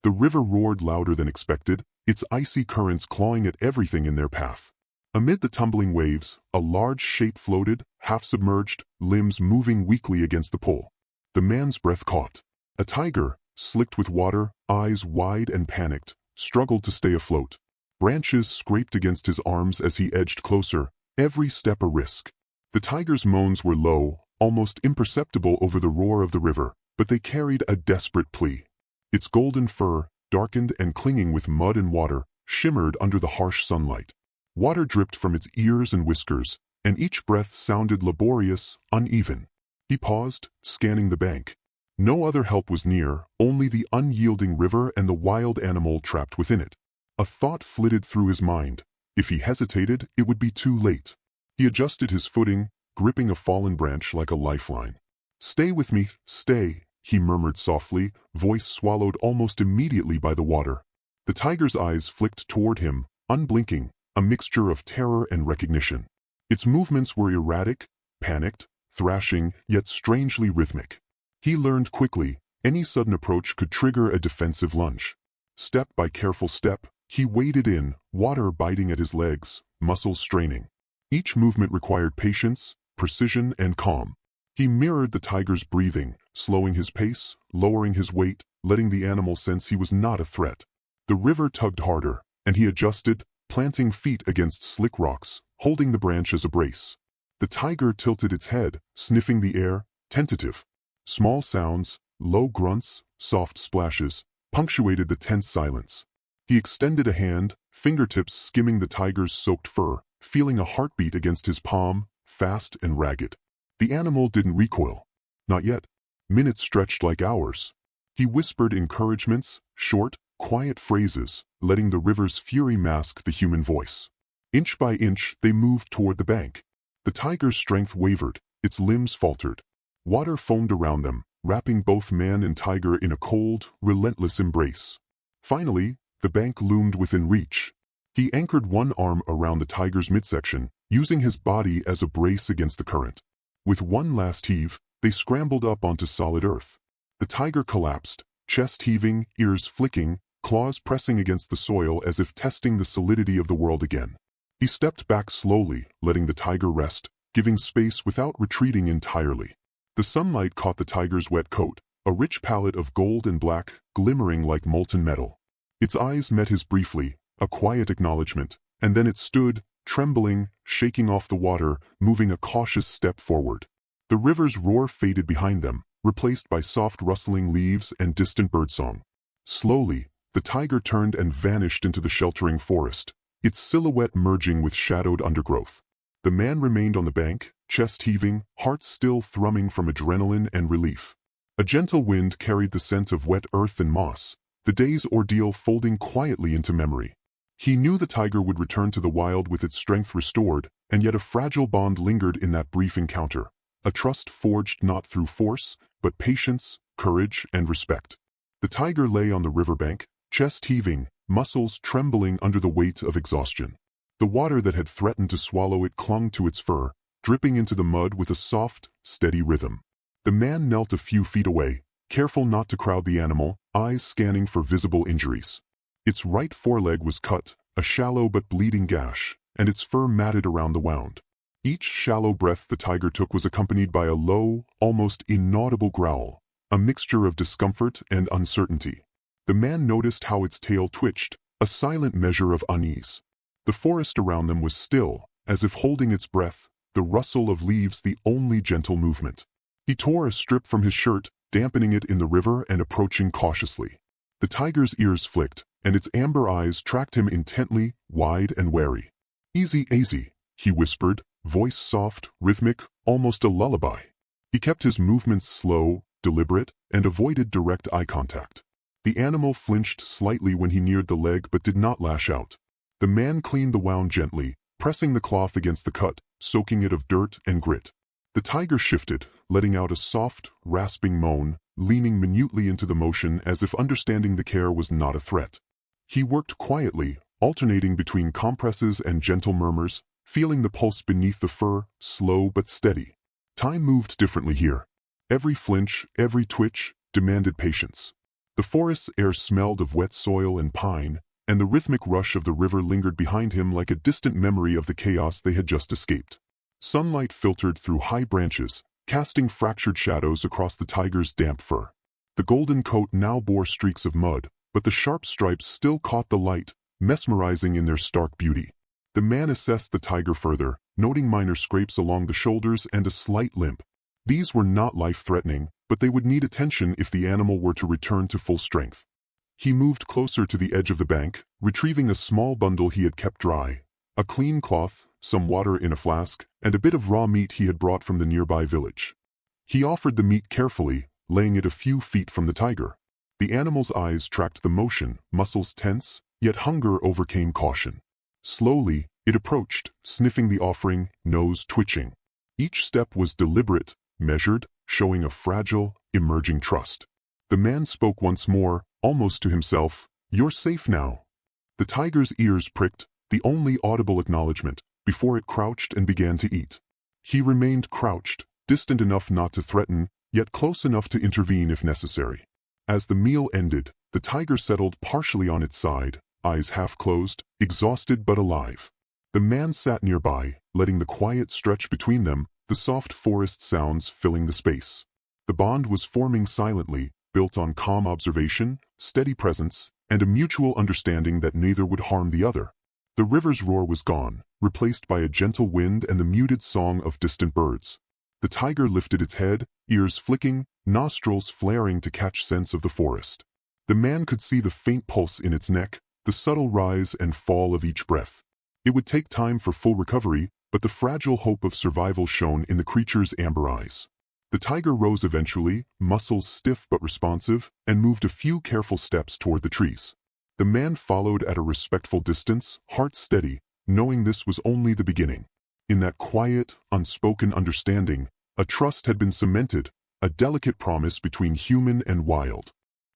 The river roared louder than expected, its icy currents clawing at everything in their path. Amid the tumbling waves, a large shape floated, half-submerged, limbs moving weakly against the pull. The man's breath caught. A tiger, slicked with water, eyes wide and panicked, struggled to stay afloat. Branches scraped against his arms as he edged closer, every step a risk. The tiger's moans were low, almost imperceptible over the roar of the river, but they carried a desperate plea. Its golden fur, darkened and clinging with mud and water, shimmered under the harsh sunlight. Water dripped from its ears and whiskers, and each breath sounded laborious, uneven. He paused, scanning the bank. No other help was near, only the unyielding river and the wild animal trapped within it. A thought flitted through his mind. If he hesitated, it would be too late. He adjusted his footing, gripping a fallen branch like a lifeline. "Stay with me, stay," he murmured softly, voice swallowed almost immediately by the water. The tiger's eyes flicked toward him, unblinking, a mixture of terror and recognition. Its movements were erratic, panicked, thrashing, yet strangely rhythmic. He learned quickly, any sudden approach could trigger a defensive lunge. Step by careful step, he waded in, water biting at his legs, muscles straining. Each movement required patience, precision, and calm. He mirrored the tiger's breathing, slowing his pace, lowering his weight, letting the animal sense he was not a threat. The river tugged harder, and he adjusted, planting feet against slick rocks, holding the branch as a brace. The tiger tilted its head, sniffing the air, tentative. Small sounds, low grunts, soft splashes, punctuated the tense silence. He extended a hand, fingertips skimming the tiger's soaked fur, feeling a heartbeat against his palm, fast and ragged. The animal didn't recoil. Not yet. Minutes stretched like hours. He whispered encouragements, short, quiet phrases, letting the river's fury mask the human voice. Inch by inch, they moved toward the bank. The tiger's strength wavered, its limbs faltered. Water foamed around them, wrapping both man and tiger in a cold, relentless embrace. Finally, the bank loomed within reach. He anchored one arm around the tiger's midsection, using his body as a brace against the current. With one last heave, they scrambled up onto solid earth. The tiger collapsed, chest heaving, ears flicking, claws pressing against the soil as if testing the solidity of the world again. He stepped back slowly, letting the tiger rest, giving space without retreating entirely. The sunlight caught the tiger's wet coat, a rich palette of gold and black, glimmering like molten metal. Its eyes met his briefly, a quiet acknowledgement, and then it stood, trembling, shaking off the water, moving a cautious step forward. The river's roar faded behind them, replaced by soft rustling leaves and distant birdsong. Slowly, the tiger turned and vanished into the sheltering forest, its silhouette merging with shadowed undergrowth. The man remained on the bank, chest heaving, heart still thrumming from adrenaline and relief. A gentle wind carried the scent of wet earth and moss, the day's ordeal folding quietly into memory. He knew the tiger would return to the wild with its strength restored, and yet a fragile bond lingered in that brief encounter, a trust forged not through force, but patience, courage, and respect. The tiger lay on the riverbank, chest heaving, muscles trembling under the weight of exhaustion. The water that had threatened to swallow it clung to its fur, dripping into the mud with a soft, steady rhythm. The man knelt a few feet away, careful not to crowd the animal, eyes scanning for visible injuries. Its right foreleg was cut, a shallow but bleeding gash, and its fur matted around the wound. Each shallow breath the tiger took was accompanied by a low, almost inaudible growl, a mixture of discomfort and uncertainty. The man noticed how its tail twitched, a silent measure of unease. The forest around them was still, as if holding its breath, the rustle of leaves the only gentle movement. He tore a strip from his shirt, dampening it in the river and approaching cautiously. The tiger's ears flicked, and its amber eyes tracked him intently, wide and wary. "Easy, easy," he whispered, voice soft, rhythmic, almost a lullaby. He kept his movements slow, deliberate, and avoided direct eye contact. The animal flinched slightly when he neared the leg but did not lash out. The man cleaned the wound gently, pressing the cloth against the cut, soaking it of dirt and grit. The tiger shifted, letting out a soft, rasping moan, leaning minutely into the motion as if understanding the care was not a threat. He worked quietly, alternating between compresses and gentle murmurs, feeling the pulse beneath the fur, slow but steady. Time moved differently here. Every flinch, every twitch, demanded patience. The forest's air smelled of wet soil and pine, and the rhythmic rush of the river lingered behind him like a distant memory of the chaos they had just escaped. Sunlight filtered through high branches, casting fractured shadows across the tiger's damp fur. The golden coat now bore streaks of mud, but the sharp stripes still caught the light, mesmerizing in their stark beauty. The man assessed the tiger further, noting minor scrapes along the shoulders and a slight limp. These were not life-threatening, but they would need attention if the animal were to return to full strength. He moved closer to the edge of the bank, retrieving a small bundle he had kept dry. A clean cloth, some water in a flask, and a bit of raw meat he had brought from the nearby village. He offered the meat carefully, laying it a few feet from the tiger. The animal's eyes tracked the motion, muscles tense, yet hunger overcame caution. Slowly, it approached, sniffing the offering, nose twitching. Each step was deliberate, measured, showing a fragile, emerging trust. The man spoke once more, almost to himself, "You're safe now." The tiger's ears pricked, the only audible acknowledgement, before it crouched and began to eat. He remained crouched, distant enough not to threaten, yet close enough to intervene if necessary. As the meal ended, the tiger settled partially on its side, eyes half closed, exhausted but alive. The man sat nearby, letting the quiet stretch between them, the soft forest sounds filling the space. The bond was forming silently, built on calm observation, steady presence, and a mutual understanding that neither would harm the other. The river's roar was gone, replaced by a gentle wind and the muted song of distant birds. The tiger lifted its head, ears flicking, nostrils flaring to catch scents of the forest. The man could see the faint pulse in its neck, the subtle rise and fall of each breath. It would take time for full recovery, but the fragile hope of survival shone in the creature's amber eyes. The tiger rose eventually, muscles stiff but responsive, and moved a few careful steps toward the trees. The man followed at a respectful distance, heart steady, knowing this was only the beginning. In that quiet, unspoken understanding, a trust had been cemented, a delicate promise between human and wild.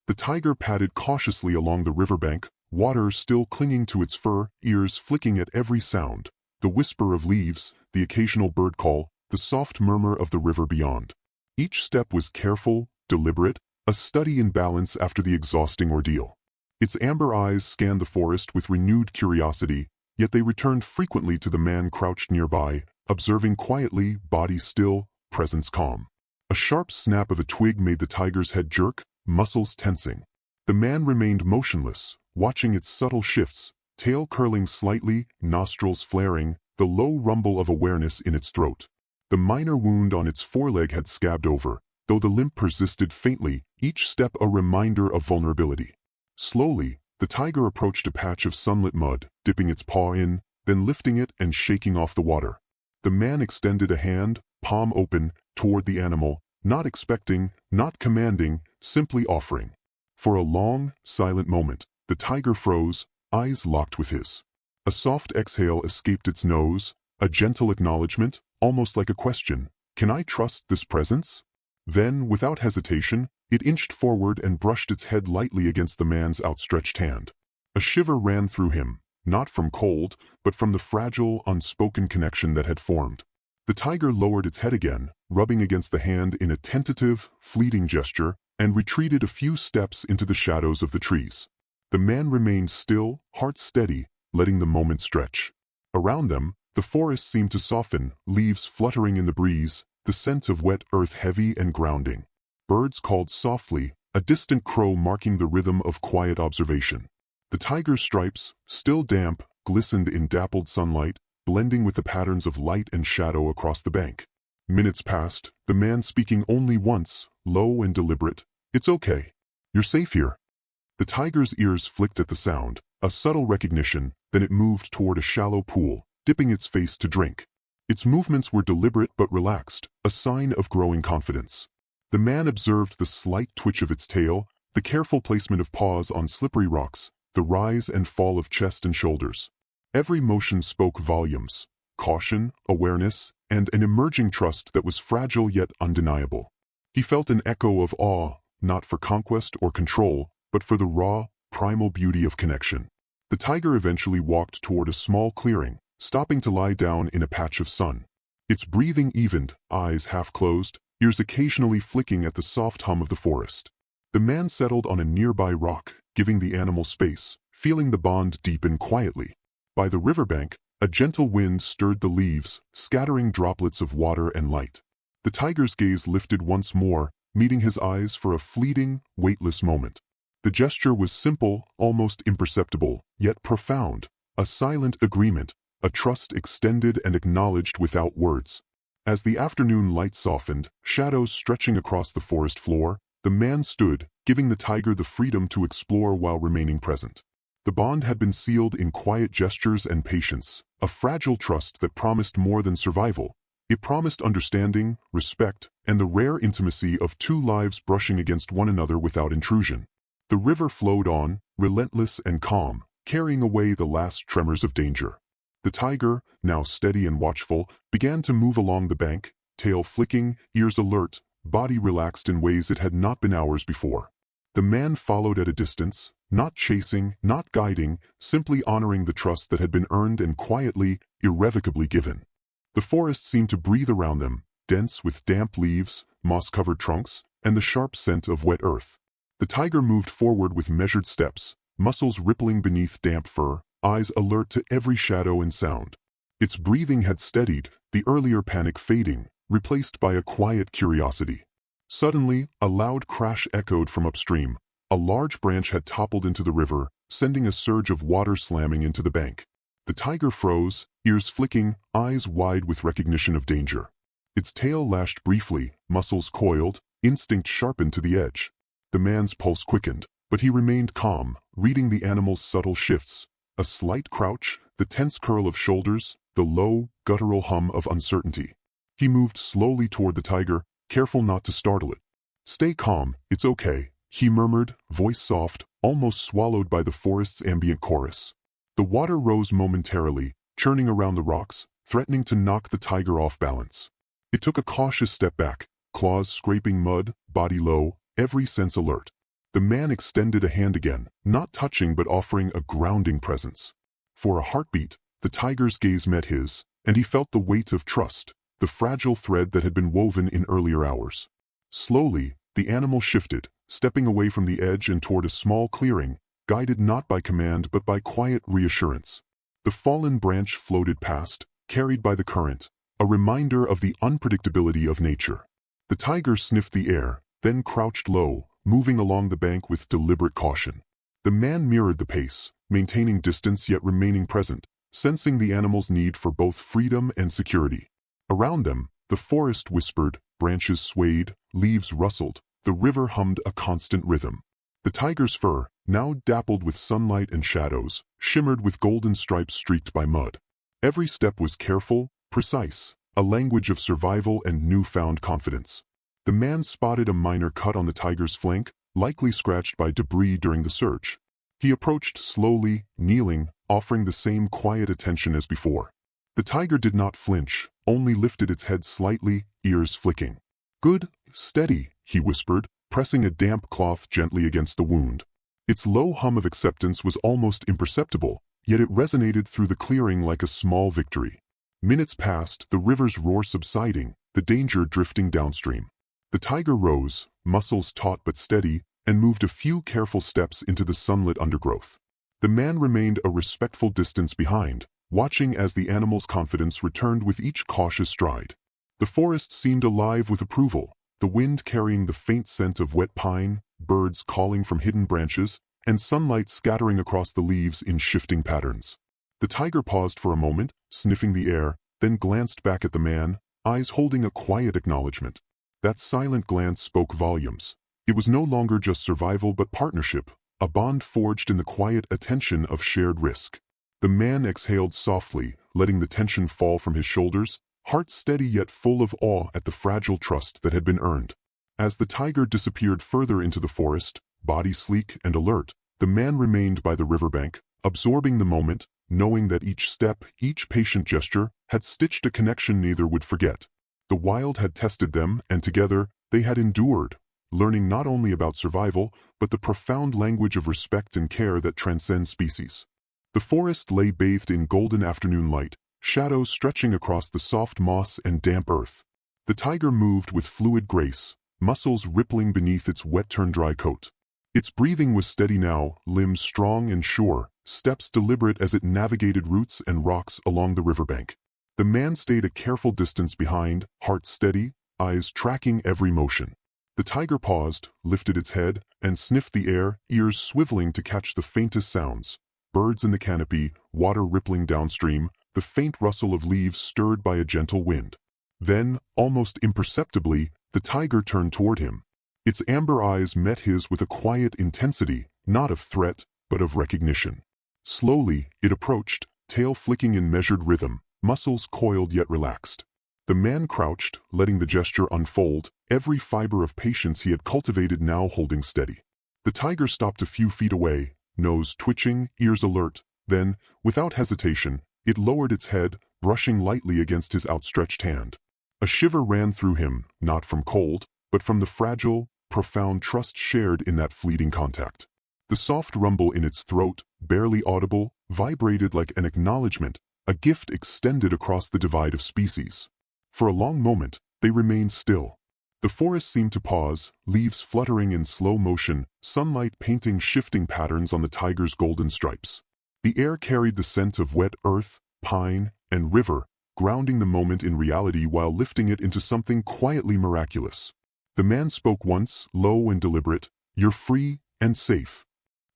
The tiger padded cautiously along the riverbank, water still clinging to its fur, ears flicking at every sound. The whisper of leaves, the occasional bird call, the soft murmur of the river beyond. Each step was careful, deliberate, a study in balance after the exhausting ordeal. Its amber eyes scanned the forest with renewed curiosity, yet they returned frequently to the man crouched nearby, observing quietly, body still, presence calm. A sharp snap of a twig made the tiger's head jerk, muscles tensing. The man remained motionless, watching its subtle shifts, tail curling slightly, nostrils flaring, the low rumble of awareness in its throat. The minor wound on its foreleg had scabbed over, though the limp persisted faintly, each step a reminder of vulnerability. Slowly, the tiger approached a patch of sunlit mud, dipping its paw in, then lifting it and shaking off the water. The man extended a hand, palm open, toward the animal, not expecting, not commanding, simply offering. For a long, silent moment, the tiger froze, eyes locked with his. A soft exhale escaped its nose, a gentle acknowledgement, almost like a question, "Can I trust this presence?" Then, without hesitation, it inched forward and brushed its head lightly against the man's outstretched hand. A shiver ran through him, not from cold, but from the fragile, unspoken connection that had formed. The tiger lowered its head again, rubbing against the hand in a tentative, fleeting gesture, and retreated a few steps into the shadows of the trees. The man remained still, heart steady, letting the moment stretch. Around them, the forest seemed to soften, leaves fluttering in the breeze, the scent of wet earth heavy and grounding. Birds called softly, a distant crow marking the rhythm of quiet observation. The tiger's stripes, still damp, glistened in dappled sunlight, blending with the patterns of light and shadow across the bank. Minutes passed, the man speaking only once, low and deliberate, "It's okay. You're safe here." The tiger's ears flicked at the sound, a subtle recognition, then it moved toward a shallow pool, dipping its face to drink. Its movements were deliberate but relaxed, a sign of growing confidence. The man observed the slight twitch of its tail, the careful placement of paws on slippery rocks, the rise and fall of chest and shoulders. Every motion spoke volumes, caution, awareness, and an emerging trust that was fragile yet undeniable. He felt an echo of awe, not for conquest or control, but for the raw, primal beauty of connection. The tiger eventually walked toward a small clearing, stopping to lie down in a patch of sun. Its breathing evened, eyes half closed, ears occasionally flicking at the soft hum of the forest. The man settled on a nearby rock, giving the animal space, feeling the bond deepen quietly. By the riverbank, a gentle wind stirred the leaves, scattering droplets of water and light. The tiger's gaze lifted once more, meeting his eyes for a fleeting, weightless moment. The gesture was simple, almost imperceptible, yet profound, a silent agreement, a trust extended and acknowledged without words. As the afternoon light softened, shadows stretching across the forest floor, the man stood, giving the tiger the freedom to explore while remaining present. The bond had been sealed in quiet gestures and patience, a fragile trust that promised more than survival. It promised understanding, respect, and the rare intimacy of two lives brushing against one another without intrusion. The river flowed on, relentless and calm, carrying away the last tremors of danger. The tiger, now steady and watchful, began to move along the bank, tail flicking, ears alert, body relaxed in ways it had not been hours before. The man followed at a distance, not chasing, not guiding, simply honoring the trust that had been earned and quietly, irrevocably given. The forest seemed to breathe around them, dense with damp leaves, moss-covered trunks, and the sharp scent of wet earth. The tiger moved forward with measured steps, muscles rippling beneath damp fur, eyes alert to every shadow and sound. Its breathing had steadied, the earlier panic fading, replaced by a quiet curiosity. Suddenly, a loud crash echoed from upstream. A large branch had toppled into the river, sending a surge of water slamming into the bank. The tiger froze, ears flicking, eyes wide with recognition of danger. Its tail lashed briefly, muscles coiled, instinct sharpened to the edge. The man's pulse quickened, but he remained calm, reading the animal's subtle shifts. A slight crouch, the tense curl of shoulders, the low, guttural hum of uncertainty. He moved slowly toward the tiger, careful not to startle it. "Stay calm, it's okay," he murmured, voice soft, almost swallowed by the forest's ambient chorus. The water rose momentarily, churning around the rocks, threatening to knock the tiger off balance. It took a cautious step back, claws scraping mud, body low, every sense alert. The man extended a hand again, not touching but offering a grounding presence. For a heartbeat, the tiger's gaze met his, and he felt the weight of trust, the fragile thread that had been woven in earlier hours. Slowly, the animal shifted, stepping away from the edge and toward a small clearing, guided not by command but by quiet reassurance. The fallen branch floated past, carried by the current, a reminder of the unpredictability of nature. The tiger sniffed the air, then crouched low, moving along the bank with deliberate caution. The man mirrored the pace, maintaining distance yet remaining present, sensing the animal's need for both freedom and security. Around them, the forest whispered, branches swayed, leaves rustled, the river hummed a constant rhythm. The tiger's fur, now dappled with sunlight and shadows, shimmered with golden stripes streaked by mud. Every step was careful, precise, a language of survival and newfound confidence. The man spotted a minor cut on the tiger's flank, likely scratched by debris during the search. He approached slowly, kneeling, offering the same quiet attention as before. The tiger did not flinch, only lifted its head slightly, ears flicking. "Good, steady," he whispered, pressing a damp cloth gently against the wound. Its low hum of acceptance was almost imperceptible, yet it resonated through the clearing like a small victory. Minutes passed, the river's roar subsiding, the danger drifting downstream. The tiger rose, muscles taut but steady, and moved a few careful steps into the sunlit undergrowth. The man remained a respectful distance behind, watching as the animal's confidence returned with each cautious stride. The forest seemed alive with approval, the wind carrying the faint scent of wet pine, birds calling from hidden branches, and sunlight scattering across the leaves in shifting patterns. The tiger paused for a moment, sniffing the air, then glanced back at the man, eyes holding a quiet acknowledgement. That silent glance spoke volumes. It was no longer just survival but partnership, a bond forged in the quiet attention of shared risk. The man exhaled softly, letting the tension fall from his shoulders, heart steady yet full of awe at the fragile trust that had been earned. As the tiger disappeared further into the forest, body sleek and alert, the man remained by the riverbank, absorbing the moment, knowing that each step, each patient gesture, had stitched a connection neither would forget. The wild had tested them, and together, they had endured, learning not only about survival, but the profound language of respect and care that transcends species. The forest lay bathed in golden afternoon light, shadows stretching across the soft moss and damp earth. The tiger moved with fluid grace, muscles rippling beneath its wet-turned-dry coat. Its breathing was steady now, limbs strong and sure, steps deliberate as it navigated roots and rocks along the riverbank. The man stayed a careful distance behind, heart steady, eyes tracking every motion. The tiger paused, lifted its head, and sniffed the air, ears swiveling to catch the faintest sounds. Birds in the canopy, water rippling downstream, the faint rustle of leaves stirred by a gentle wind. Then, almost imperceptibly, the tiger turned toward him. Its amber eyes met his with a quiet intensity, not of threat, but of recognition. Slowly, it approached, tail flicking in measured rhythm, muscles coiled yet relaxed. The man crouched, letting the gesture unfold, every fiber of patience he had cultivated now holding steady. The tiger stopped a few feet away, nose twitching, ears alert. Then, without hesitation, it lowered its head, brushing lightly against his outstretched hand. A shiver ran through him, not from cold, but from the fragile, profound trust shared in that fleeting contact. The soft rumble in its throat, barely audible, vibrated like an acknowledgement, a gift extended across the divide of species. For a long moment, they remained still. The forest seemed to pause, leaves fluttering in slow motion, sunlight painting shifting patterns on the tiger's golden stripes. The air carried the scent of wet earth, pine, and river, grounding the moment in reality while lifting it into something quietly miraculous. The man spoke once, low and deliberate, "You're free and safe."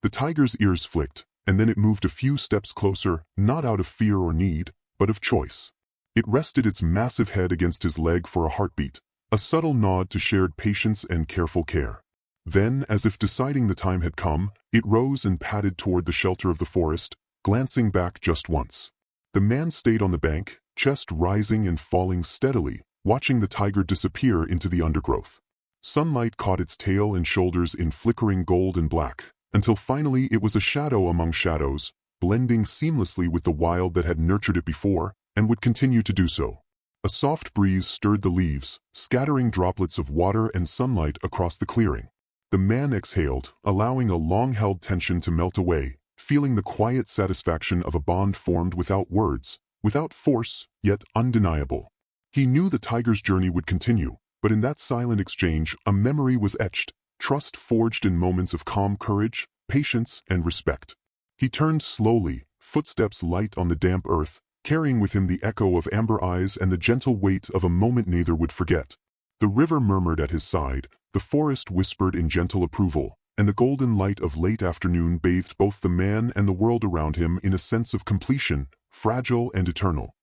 The tiger's ears flicked, and then it moved a few steps closer, not out of fear or need, but of choice. It rested its massive head against his leg for a heartbeat, a subtle nod to shared patience and careful care. Then, as if deciding the time had come, it rose and padded toward the shelter of the forest, glancing back just once. The man stayed on the bank, chest rising and falling steadily, watching the tiger disappear into the undergrowth. Sunlight caught its tail and shoulders in flickering gold and black, until finally it was a shadow among shadows, blending seamlessly with the wild that had nurtured it before, and would continue to do so. A soft breeze stirred the leaves, scattering droplets of water and sunlight across the clearing. The man exhaled, allowing a long-held tension to melt away, feeling the quiet satisfaction of a bond formed without words, without force, yet undeniable. He knew the tiger's journey would continue, but in that silent exchange a memory was etched, trust forged in moments of calm courage, patience, and respect. He turned slowly, footsteps light on the damp earth, carrying with him the echo of amber eyes and the gentle weight of a moment neither would forget. The river murmured at his side, the forest whispered in gentle approval, and the golden light of late afternoon bathed both the man and the world around him in a sense of completion, fragile and eternal.